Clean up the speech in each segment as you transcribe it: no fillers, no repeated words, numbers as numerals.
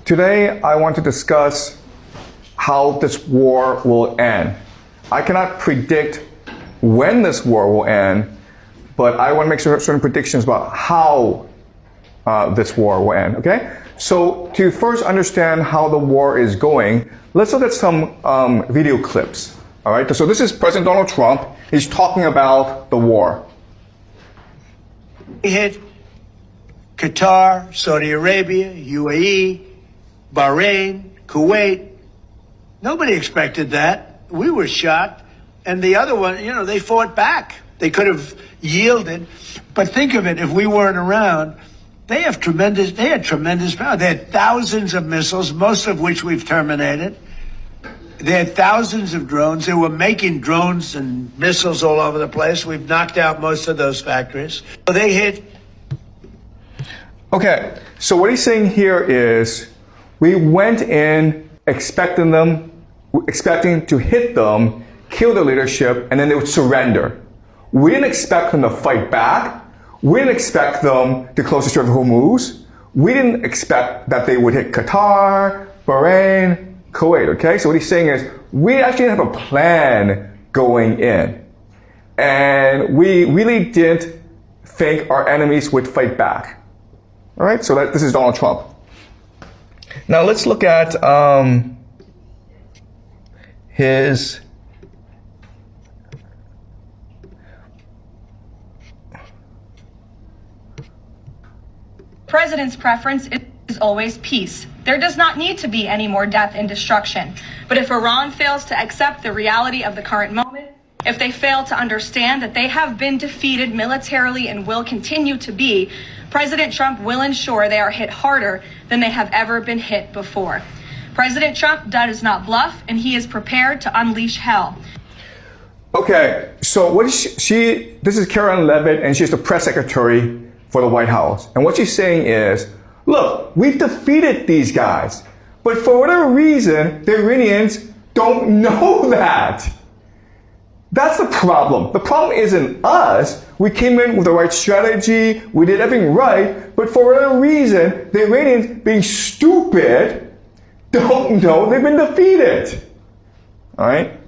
Today, I want to discuss how this war will end. I cannot predict when this war will end, but I want to make certain predictions about how this war will end, okay? So to first understand how the war is going, let's look at some video clips, all right? So this is President Donald Trump. He's talking about the war. We hit Qatar, Saudi Arabia, UAE, Bahrain, Kuwait. Nobody expected that. We were shocked. And the other one, they fought back. They could have yielded. But think of it, if we weren't around, they had tremendous power. They had thousands of missiles, most of which we've terminated. They had thousands of drones. They were making drones and missiles all over the place. We've knocked out most of those factories. So they hit. Okay, so what he's saying here is we went in expecting to hit them, kill their leadership, and then they would surrender. We didn't expect them to fight back. We didn't expect them to close the Strait of Hormuz. We didn't expect that they would hit Qatar, Bahrain, Kuwait, okay? So what he's saying is we actually didn't have a plan going in. And we really didn't think our enemies would fight back. All right, so this is Donald Trump. Now let's look at his President's preference is always peace. There does not need to be any more death and destruction. But if Iran fails to accept the reality of the current moment, if they fail to understand that they have been defeated militarily and will continue to be, President Trump will ensure they are hit harder than they have ever been hit before. President Trump does not bluff, and he is prepared to unleash hell. Okay, so what is this is Trump Leavitt, and she's the press secretary for the White House. And what she's saying is, look, we've defeated these guys, but for whatever reason, the Iranians don't know that. That's the problem. The problem isn't us. We came in with the right strategy, we did everything right, but for whatever reason, the Iranians, being stupid, don't know they've been defeated. All right?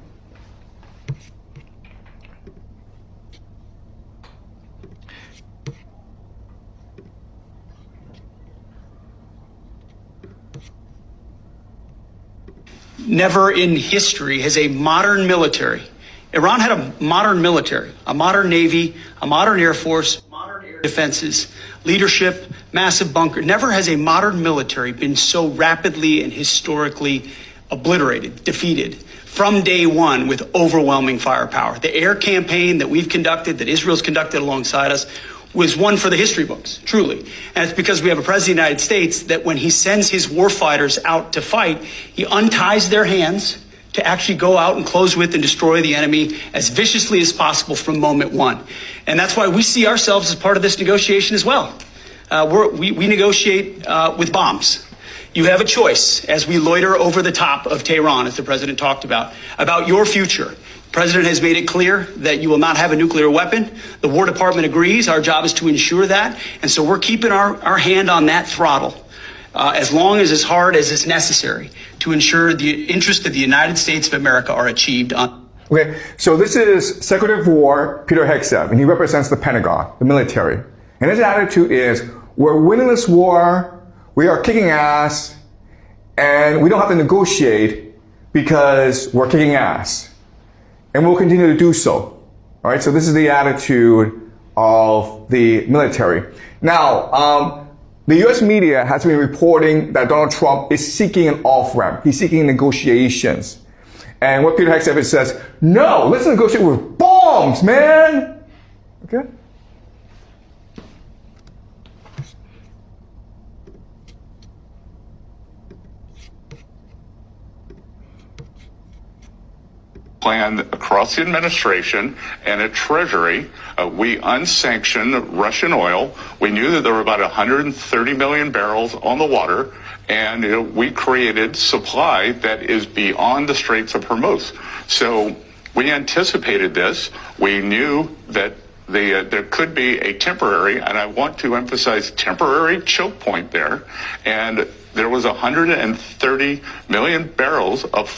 Never in history has a modern military. Iran had a modern military, a modern navy, a modern air force, modern air defenses, leadership, massive bunker. Never has a modern military been so rapidly and historically obliterated, defeated from day one with overwhelming firepower. The air campaign that we've conducted, that Israel's conducted alongside us, was one for the history books, truly. And it's because we have a president of the United States that when he sends his warfighters out to fight, he unties their hands to actually go out and close with and destroy the enemy as viciously as possible from moment one. And that's why we see ourselves as part of this negotiation as well. We negotiate with bombs. You have a choice as we loiter over the top of Tehran, as the president talked about your future. The president has made it clear that you will not have a nuclear weapon. The War Department agrees. Our job is to ensure that. And so we're keeping our hand on that throttle as long as hard as it's necessary to ensure the interests of the United States of America are achieved. Okay, so this is Secretary of War Peter Hegseth, and he represents the Pentagon, the military. And his attitude is, we're winning this war, we are kicking ass, and we don't have to negotiate because we're kicking ass. And we'll continue to do so. All right, so this is the attitude of the military. Now, the U.S. media has been reporting that Donald Trump is seeking an off-ramp. He's seeking negotiations. And what Peter Hegseth says, no, let's negotiate with bombs, man. Okay? Plan across the administration and at Treasury. We unsanctioned Russian oil. We knew that there were about 130 million barrels on the water, and we created supply that is beyond the Straits of Hormuz. So we anticipated this. We knew that there could be a temporary, and I want to emphasize temporary, choke point there. And there was 130 million barrels of